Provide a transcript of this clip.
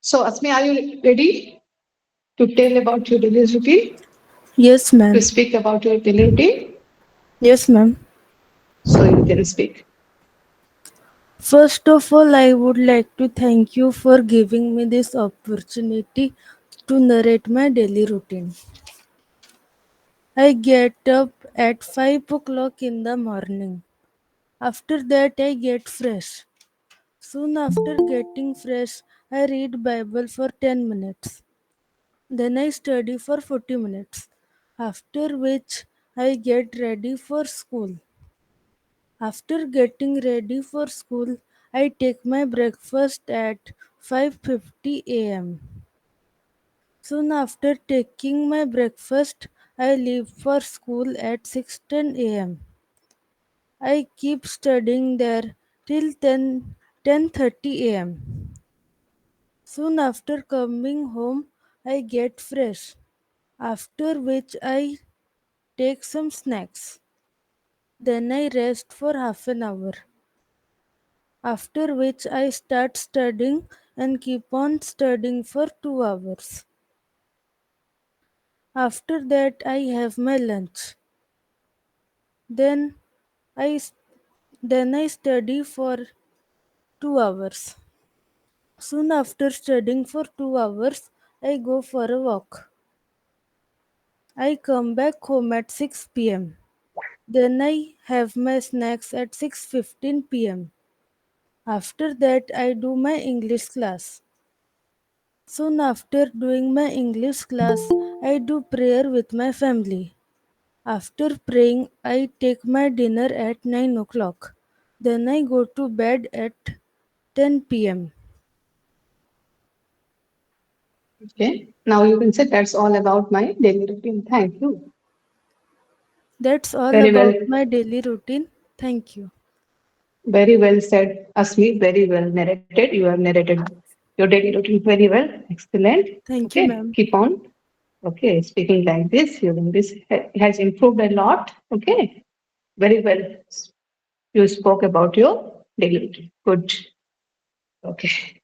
So, Asmi, are you ready to tell about your daily routine? Yes, To ma'am. speak about your daily routine? Yes, ma'am. So, you can speak. First of all, I would like to thank you for giving me this opportunity to narrate my daily routine. I get up at 5 o'clock in the morning. After that, I get fresh. Soon after getting fresh, I read Bible for 10 minutes. Then I study for 40 minutes. After which, I get ready for school. After getting ready for school, I take my breakfast at 5:50 a.m. Soon after taking my breakfast, I leave for school at 6:10 a.m. I keep studying there till 10:30 a.m. Soon after coming home, I get fresh. After which I take some snacks. Then I rest for half an hour. After which I start studying and keep on studying for 2 hours. After that, I have my lunch. Then I then I study for 2 hours. Soon after studying for 2 hours, I go for a walk. I come back home at 6 p.m. Then I have my snacks at 6:15 p.m. After that, I do my English class. Soon after doing my English class, I do prayer with my family. After praying, I take my dinner at 9 o'clock. Then I go to bed at 10 p.m. Okay. Now you can say that's all about my daily routine. Thank you. That's all Very well. about my daily routine. Thank you. Very well said, Asmi. Very well narrated. You have narrated your daily routine very well. Excellent. Thank you, Okay. ma'am. Keep on. Okay. Speaking like this, your English has improved a lot. Okay. Very well. You spoke about your daily routine. Good. Okay.